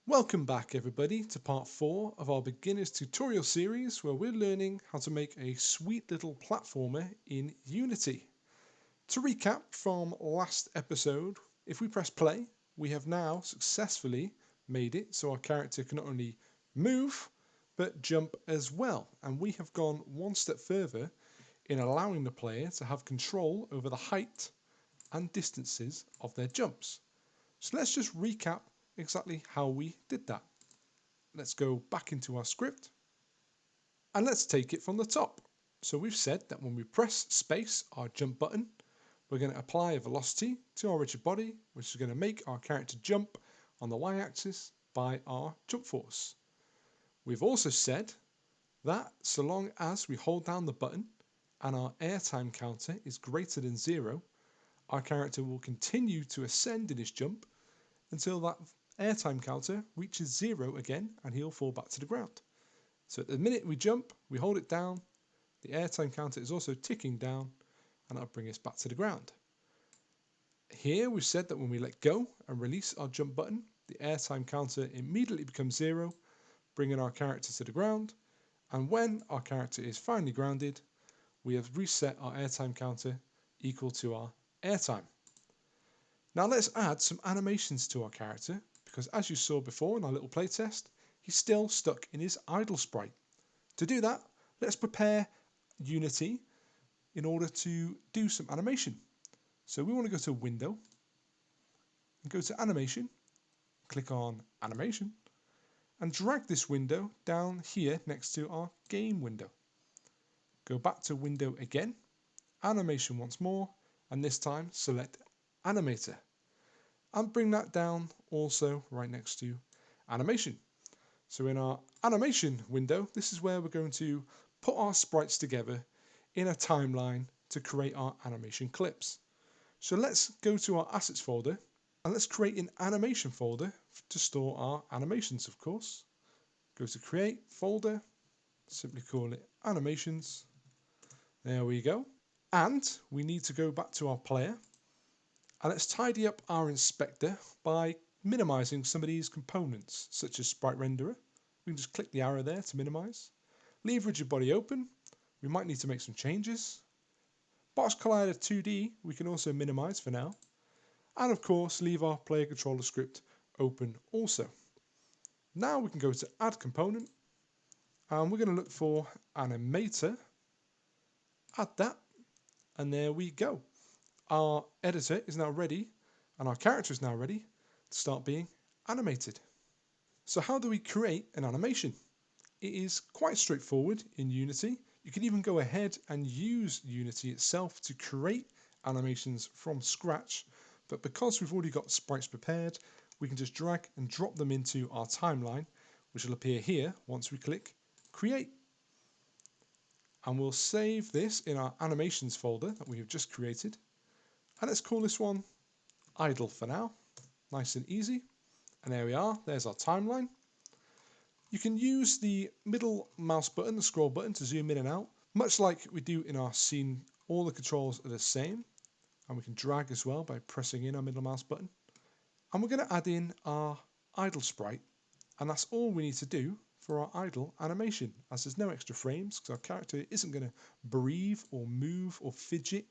Welcome back everybody to part 4 of our beginners tutorial series where we're learning how to make a sweet little platformer in Unity. To recap from last episode, if we press play, we have now successfully made it so our character can not only move but jump as well, and we have gone one step further in allowing the player to have control over the height and distances of their jumps. So let's just recap exactly how we did that. Let's go back into our script and let's take it from the top. So we've said that when we press space, our jump button, we're going to apply a velocity to our rigid body, which is going to make our character jump on the y-axis by our jump force. We've also said that so long as we hold down the button and our airtime counter is greater than 0, our character will continue to ascend in his jump until that airtime counter reaches 0 again and he'll fall back to the ground. So at the minute we jump, we hold it down, the airtime counter is also ticking down and that'll bring us back to the ground. Here we've said that when we let go and release our jump button, the airtime counter immediately becomes 0, bringing our character to the ground, and when our character is finally grounded, we have reset our airtime counter equal to our airtime. Now let's add some animations to our character, because as you saw before in our little playtest, he's still stuck in his idle sprite. To do that, let's prepare Unity in order to do some animation. So we want to go to Window, and go to Animation, click on Animation, and drag this window down here next to our Game window. Go back to Window again, Animation once more, and this time select Animator. And bring that down also right next to Animation. So in our Animation window, this is where we're going to put our sprites together in a timeline to create our animation clips. So let's go to our Assets folder and let's create an Animation folder to store our animations, of course. Go to Create Folder, simply call it Animations. There we go. And we need to go back to our player. And let's tidy up our inspector by minimizing some of these components, such as Sprite Renderer. We can just click the arrow there to minimize. Leave Rigid Body open. We might need to make some changes. Box Collider 2D we can also minimize for now. And of course leave our player controller script open also. Now we can go to Add Component and we're going to look for Animator. Add that, and there we go. Our editor is now ready and our character is now ready to start being animated. So how do we create an animation? It is quite straightforward in Unity. You can even go ahead and use Unity itself to create animations from scratch, but because we've already got sprites prepared, we can just drag and drop them into our timeline, which will appear here once we click Create. And we'll save this in our animations folder that we have just created. And let's call this one Idle for now. Nice and easy. And there we are. There's our timeline. You can use the middle mouse button, the scroll button, to zoom in and out. Much like we do in our scene, all the controls are the same. And we can drag as well by pressing in our middle mouse button. And we're going to add in our idle sprite. And that's all we need to do for our idle animation, as there's no extra frames because our character isn't going to breathe or move or fidget.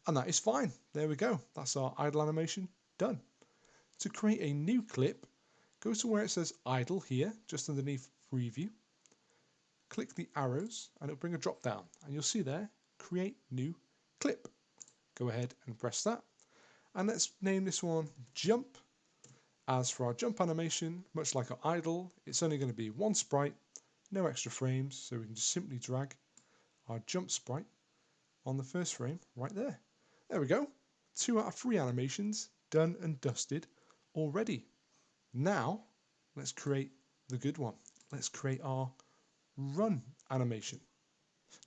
And that is fine. There we go. That's our idle animation done. To create a new clip, go to where it says idle here, just underneath preview. Click the arrows and it'll bring a drop down. And you'll see there, create new clip. Go ahead and press that. And let's name this one jump. As for our jump animation, much like our idle, it's only going to be one sprite, no extra frames. So we can just simply drag our jump sprite on the first frame right there. There we go. 2 out of 3 animations done and dusted already. Now let's create the good one. Let's create our run animation.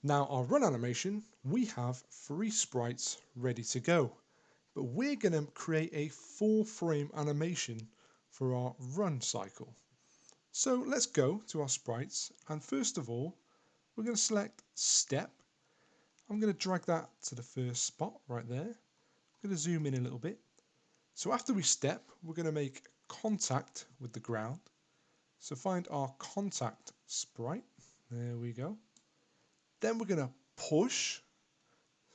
Now our run animation, we have 3 sprites ready to go, but we're going to create a 4-frame animation for our run cycle. So let's go to our sprites, and first of all we're going to select step. I'm going to drag that to the first spot right there. I'm going to zoom in a little bit. So after we step, we're going to make contact with the ground. So find our contact sprite. There we go. Then we're going to push.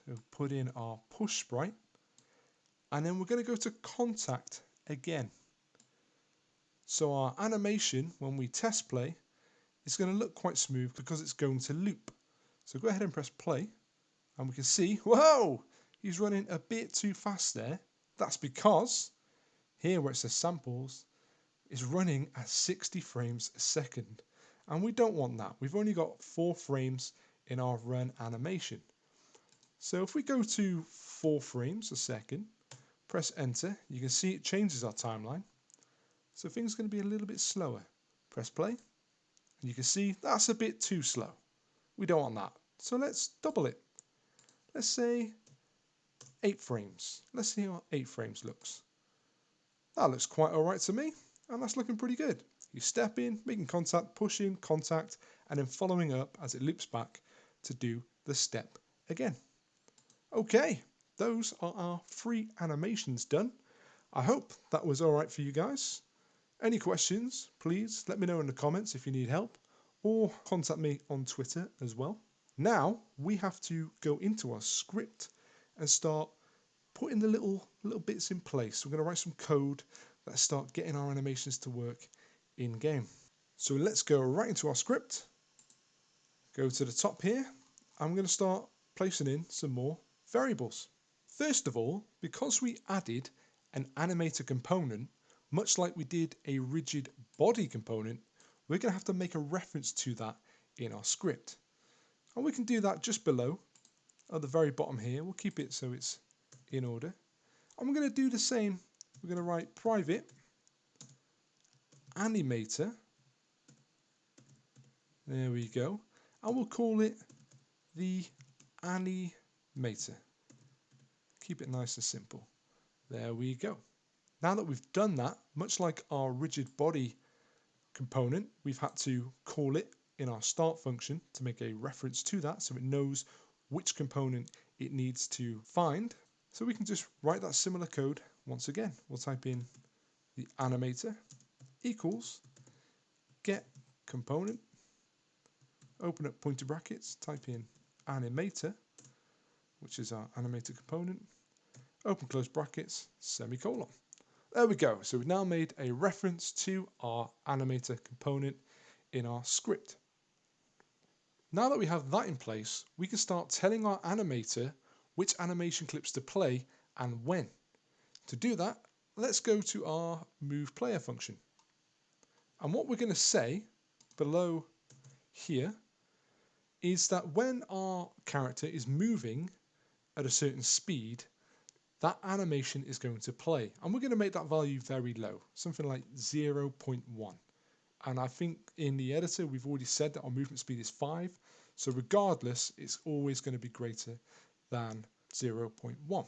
So put in our push sprite. And then we're going to go to contact again. So our animation, when we test play, is going to look quite smooth because it's going to loop. So go ahead and press play. And we can see, whoa, he's running a bit too fast there. That's because here where it says samples, is running at 60 frames a second. And we don't want that. We've only got 4 frames in our run animation. So if we go to 4 frames a second, press enter, you can see it changes our timeline. So things are going to be a little bit slower. Press play, and you can see that's a bit too slow. We don't want that. So let's double it. Let's say 8 frames. Let's see how 8 frames looks. That looks quite alright to me, and that's looking pretty good. You step in, making contact, pushing, contact, and then following up as it loops back to do the step again. Okay, those are our 3 animations done. I hope that was alright for you guys. Any questions, please let me know in the comments if you need help, or contact me on Twitter as well. Now we have to go into our script and start putting the little bits in place. We're going to write some code that start getting our animations to work in game. So let's go right into our script. Go to the top here. I'm going to start placing in some more variables. First of all, because we added an animator component, much like we did a rigid body component, we're going to have to make a reference to that in our script. And we can do that just below at the very bottom here. We'll keep it so it's in order. And we're going to do the same. We're going to write private animator. There we go. And we'll call it the animator. Keep it nice and simple. There we go. Now that we've done that, much like our rigid body component, we've had to call it in our start function to make a reference to that so it knows which component it needs to find. So we can just write that similar code once again. We'll type in the animator equals get component, open up pointer brackets, type in animator, which is our animator component, open close brackets, semicolon. There we go. So we've now made a reference to our animator component in our script. Now that we have that in place, we can start telling our animator which animation clips to play and when. To do that, let's go to our move player function. And what we're going to say below here is that when our character is moving at a certain speed, that animation is going to play. And we're going to make that value very low, something like 0.1. And I think in the editor, we've already said that our movement speed is 5. So regardless, it's always going to be greater than 0.1.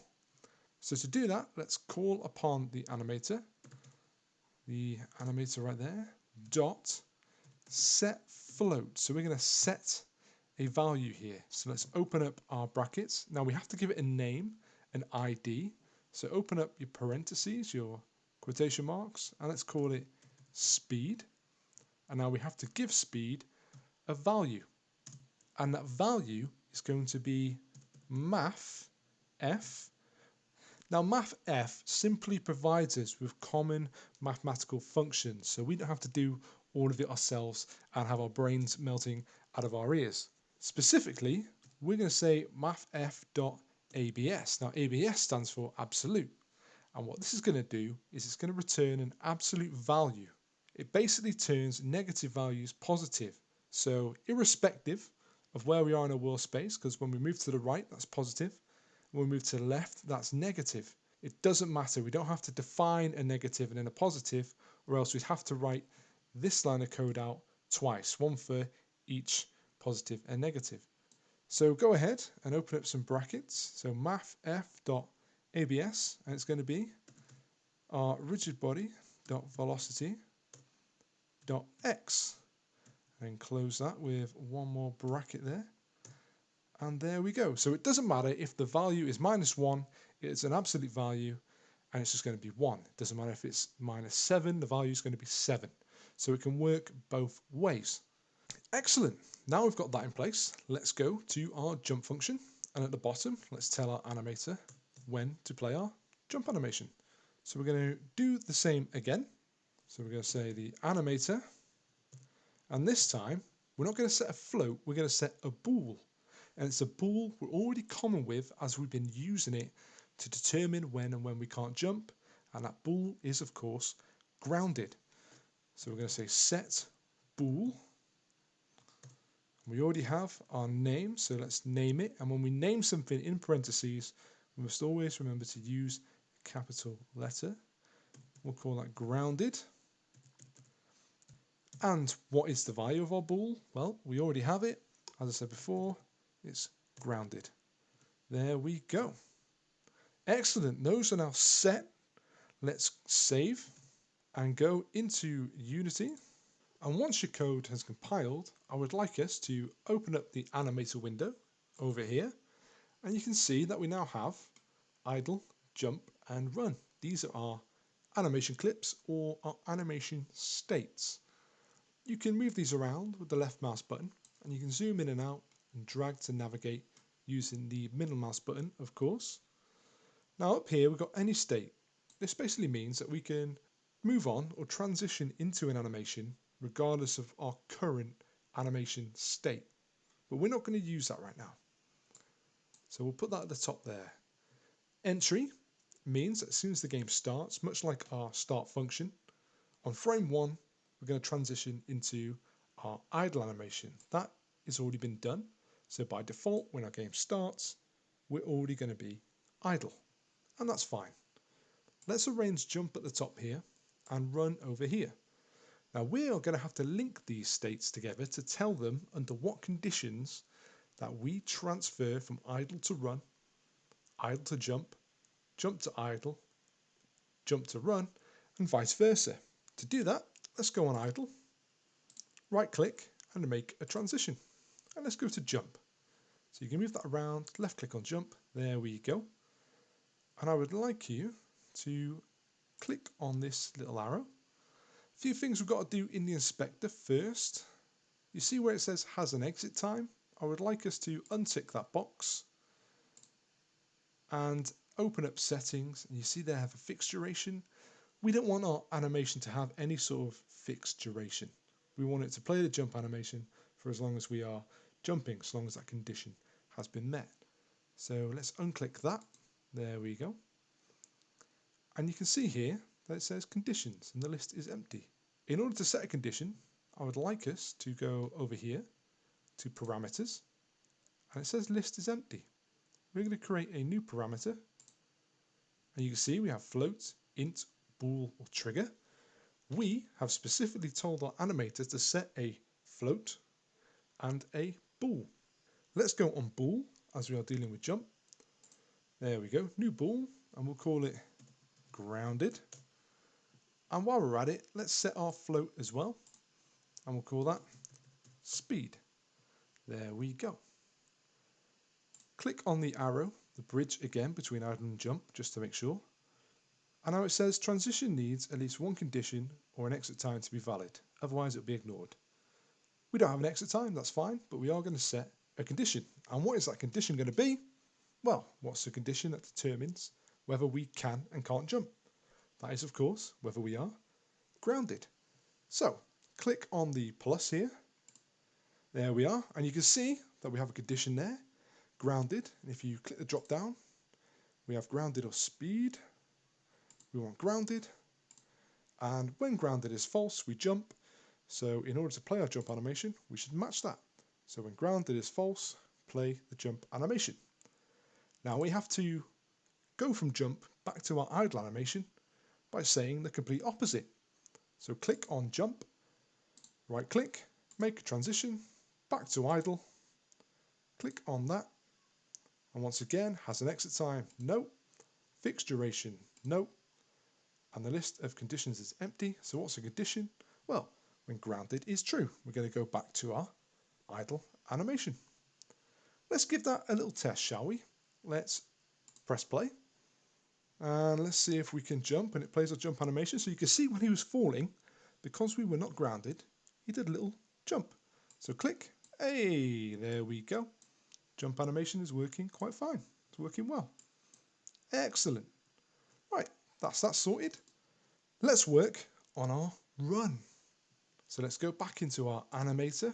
So to do that, let's call upon the animator right there, dot set float. So we're going to set a value here. So let's open up our brackets. Now we have to give it a name, an ID. So open up your parentheses, your quotation marks, and let's call it speed. And now we have to give speed a value. And that value is going to be mathf. Now mathf simply provides us with common mathematical functions, so we don't have to do all of it ourselves and have our brains melting out of our ears. Specifically, we're going to say mathf.abs. Now abs stands for absolute, and what this is going to do is it's going to return an absolute value. It basically turns negative values positive, so irrespective of where we are in a world space, because when we move to the right, that's positive. When we move to the left, that's negative. It doesn't matter. We don't have to define a negative and then a positive, or else we'd have to write this line of code out twice, one for each positive and negative. So go ahead and open up some brackets. So mathf.abs, and it's going to be our rigid body.velocity.x. And close that with one more bracket there. And there we go. So it doesn't matter if the value is -1, it's an absolute value, and it's just going to be 1. It doesn't matter if it's -7, the value is going to be 7. So it can work both ways. Excellent. Now we've got that in place, let's go to our jump function. And at the bottom, let's tell our animator when to play our jump animation. So we're going to do the same again. So we're going to say the animator. And this time, we're not going to set a float, we're going to set a bool. And it's a bool we're already common with as we've been using it to determine when and when we can't jump. And that bool is, of course, grounded. So we're going to say set bool. We already have our name, so let's name it. And when we name something in parentheses, we must always remember to use a capital letter. We'll call that grounded. And what is the value of our bool? Well, we already have it. As I said before, it's grounded. There we go. Excellent. Those are now set. Let's save and go into Unity. And once your code has compiled, I would like us to open up the animator window over here. And you can see that we now have idle, jump, and run. These are our animation clips or our animation states. You can move these around with the left mouse button, and you can zoom in and out and drag to navigate using the middle mouse button, of course. Now up here we've got any state. This basically means that we can move on or transition into an animation regardless of our current animation state. But we're not going to use that right now. So we'll put that at the top there. Entry means that as soon as the game starts, much like our start function, on frame 1 we're going to transition into our idle animation. That has already been done. So by default, when our game starts, we're already going to be idle. And that's fine. Let's arrange jump at the top here and run over here. Now we are going to have to link these states together to tell them under what conditions that we transfer from idle to run, idle to jump, jump to idle, jump to run, and vice versa. To do that, let's go on idle, right click and make a transition. And let's go to jump. So you can move that around, left click on jump, there we go. And I would like you to click on this little arrow. A few things we've got to do in the inspector first. You see where it says has an exit time? I would like us to untick that box and open up settings, and you see there have a fixed duration. We don't want our animation to have any sort of fixed duration. We want it to play the jump animation for as long as we are jumping, as long as that condition has been met. So let's unclick that. There we go. And you can see here that it says conditions and the list is empty. In order to set a condition, I would like us to go over here to parameters, and it says list is empty. We're going to create a new parameter, and you can see we have float, int, bool, or trigger. We have specifically told our animator to set a float and a bool. Let's go on bool as we are dealing with jump. There we go, new bool, and we'll call it grounded. And while we're at it, let's set our float as well, and we'll call that speed. There we go. Click on the arrow, the bridge again between idle and jump, just to make sure. And now it says transition needs at least one condition or an exit time to be valid, otherwise it'll be ignored. We don't have an exit time, that's fine, but we are going to set a condition. And what is that condition going to be? Well, what's the condition that determines whether we can and can't jump? That is, of course, whether we are grounded. So, click on the plus here. There we are, and you can see that we have a condition there, grounded. And if you click the drop down, we have grounded or speed. We want grounded, and when grounded is false, we jump. So in order to play our jump animation, we should match that. So when grounded is false, play the jump animation. Now we have to go from jump back to our idle animation by saying the complete opposite. So click on jump, right click, make a transition, back to idle, click on that, and once again, has an exit time? No. Fixed duration? No. And the list of conditions is empty. So what's a condition? Well, when grounded is true. We're going to go back to our idle animation. Let's give that a little test, shall we? Let's press play. And let's see if we can jump, and it plays our jump animation. So you can see when he was falling, because we were not grounded, he did a little jump. So click, hey, there we go. Jump animation is working quite fine. It's working well. Excellent. Right, that's that sorted. Let's work on our run. So let's go back into our animator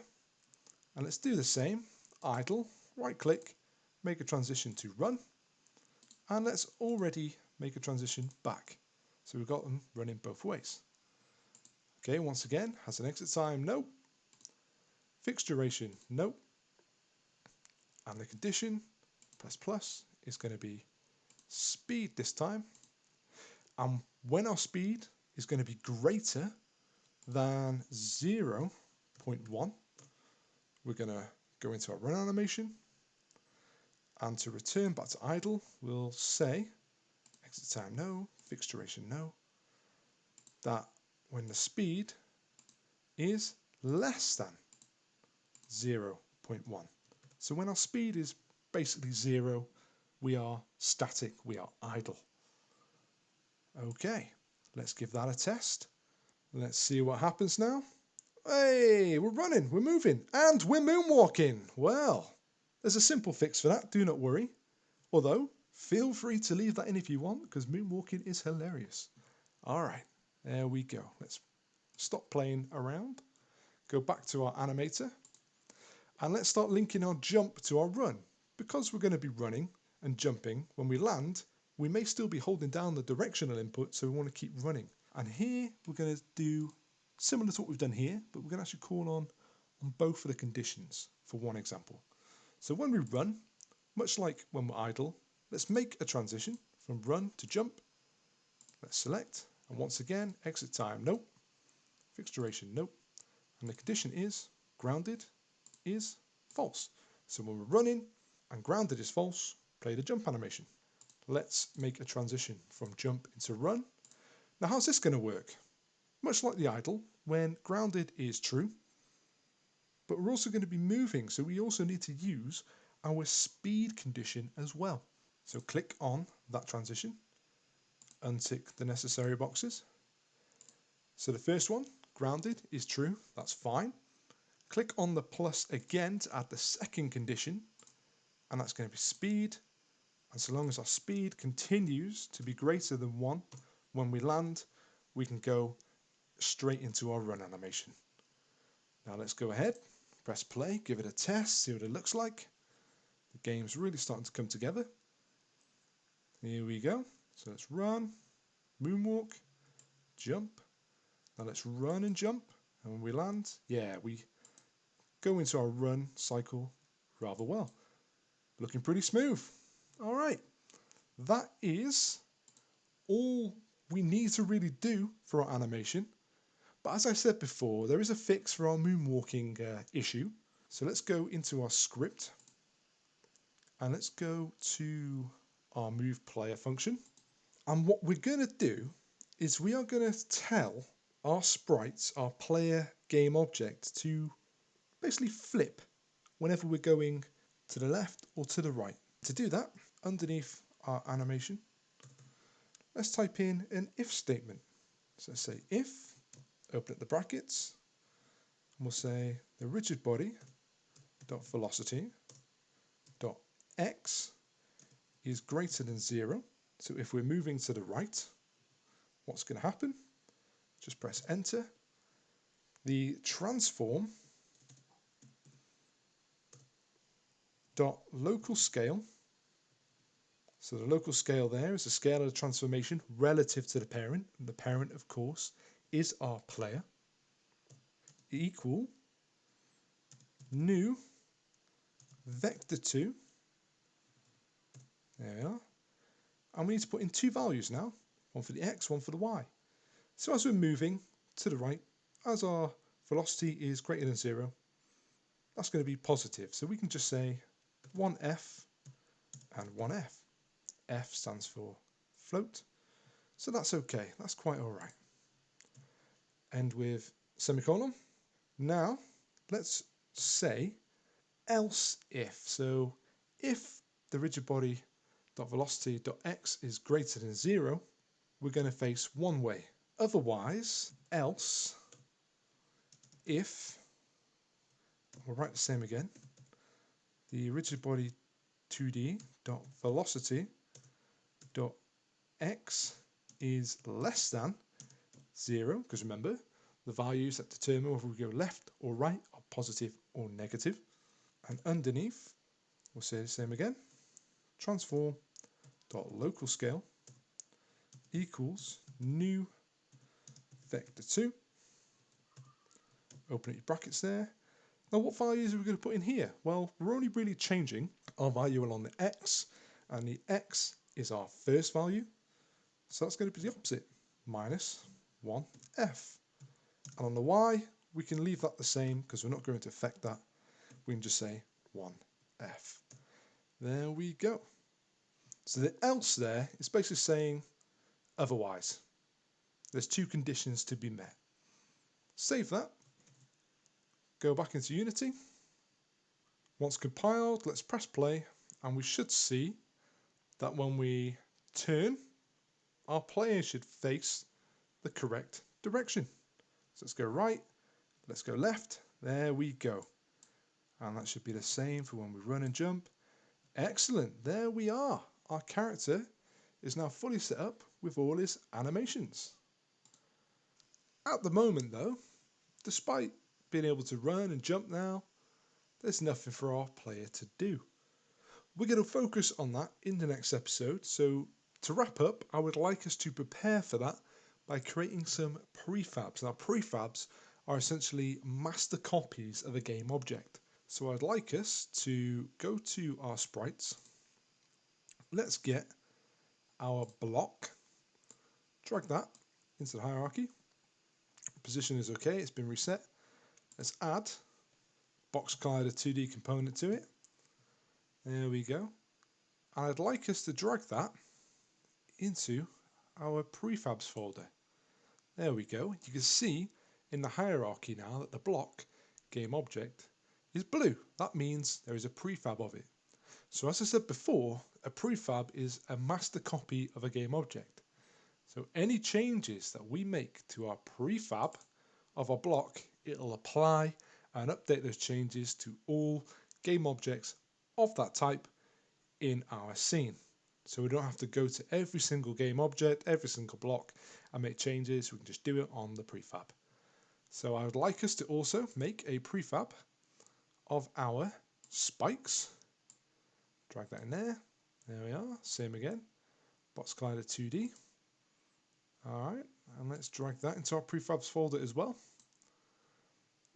and let's do the same. Idle, right click, make a transition to run, and let's already make a transition back. So we've got them running both ways. Okay, once again, has an exit time, no. Fixed duration, no. And the condition, press plus, is going to be speed this time. And when our speed is going to be greater than 0.1, we're going to go into our run animation. And to return back to idle, we'll say, exit time no, fixed duration no, that when the speed is less than 0.1. So when our speed is basically 0, we are static, we are idle. Okay, let's give that a test. Let's see what happens now. Hey, we're running, we're moving, and we're moonwalking. Well, there's a simple fix for that, do not worry. Although, feel free to leave that in if you want, because moonwalking is hilarious. All right, there we go. Let's stop playing around, go back to our animator, and let's start linking our jump to our run. Because we're going to be running and jumping, when we land, we may still be holding down the directional input, so we want to keep running. And here, we're going to do similar to what we've done here, but we're going to actually call on both of the conditions for one example. So when we run, much like when we're idle, let's make a transition from run to jump. Let's select, and once again, exit time, nope. Fixed duration, nope. And the condition is grounded is false. So when we're running and grounded is false, play the jump animation. Let's make a transition from jump into run. Now how's this going to work? Much like the idle, when grounded is true, but we're also going to be moving, so we also need to use our speed condition as well. So click on that transition, untick the necessary boxes. So the first one, grounded, is true, that's fine. Click on the plus again to add the second condition, and that's going to be speed. And so long as our speed continues to be greater than 1, when we land, we can go straight into our run animation. Now let's go ahead, press play, give it a test, see what it looks like. The game's really starting to come together. Here we go. So let's run, moonwalk, jump. Now let's run and jump. And when we land, yeah, we go into our run cycle rather well. Looking pretty smooth. All right. That is all we need to really do for our animation. But as I said before, there is a fix for our moonwalking issue. So let's go into our script and let's go to our move player function. And what we're going to do is we are going to tell our sprites, our player game object, to basically flip whenever we're going to the left or to the right. To do that, underneath our animation, let's type in an if statement. So let's say if, open up the brackets, and we'll say the rigid body dot velocity dot x is greater than 0. So if we're moving to the right, what's going to happen? Just press enter. The transform dot local scale. So the local scale there is the scale of the transformation relative to the parent. And the parent, of course, is our player. Equal new vector2. There we are. And we need to put in 2 values now. One for the x, one for the y. So as we're moving to the right, as our velocity is greater than 0, that's going to be positive. So we can just say 1f and 1f. F stands for float. So that's okay. That's quite all right. End with semicolon. Now, let's say else if. So if the rigid body dot velocity dot x is greater than 0, we're going to face one way. Otherwise, else if, we'll write the same again, the rigid body 2D dot velocity dot x is less than 0, because remember, the values that determine whether we go left or right are positive or negative. And underneath, we'll say the same again, transform dot local scale equals new vector 2. Open up your brackets there. Now what values are we going to put in here? Well, we're only really changing our value along the x, and the x is our first value, so that's going to be the opposite, minus 1f. And on the y, we can leave that the same because we're not going to affect that. We can just say 1f. There we go. So the else there is basically saying otherwise. There's two conditions to be met. Save that. Go back into Unity. Once compiled, let's press play, and we should see that when we turn, our player should face the correct direction. So let's go right, let's go left, there we go. And that should be the same for when we run and jump. Excellent, there we are. Our character is now fully set up with all his animations. At the moment though, despite being able to run and jump now, there's nothing for our player to do. We're going to focus on that in the next episode, so to wrap up, I would like us to prepare for that by creating some prefabs. Now prefabs are essentially master copies of a game object. So I'd like us to go to our sprites. Let's get our block, drag that into the hierarchy. Position is okay, it's been reset. Let's add box collider 2D component to it. There we go. And I'd like us to drag that into our prefabs folder. There we go. You can see in the hierarchy now that the block game object is blue. That means there is a prefab of it. So as I said before, a prefab is a master copy of a game object. So any changes that we make to our prefab of our block, it'll apply and update those changes to all game objects of that type in our scene. So we don't have to go to every single game object, every single block and make changes. We can just do it on the prefab. So I would like us to also make a prefab of our spikes. Drag that in there. There we are. Same again. Box collider 2D. Alright, and let's drag that into our prefabs folder as well.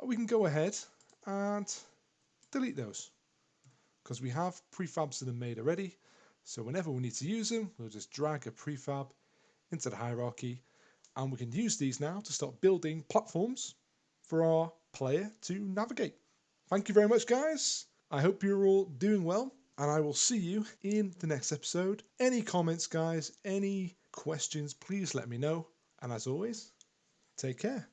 We can go ahead and delete those because we have prefabs that are made already. So whenever we need to use them, we'll just drag a prefab into the hierarchy, and we can use these now to start building platforms for our player to navigate. Thank you very much, guys. I hope you're all doing well, and I will see you in the next episode. Any comments, guys, any questions, please let me know. And as always, take care.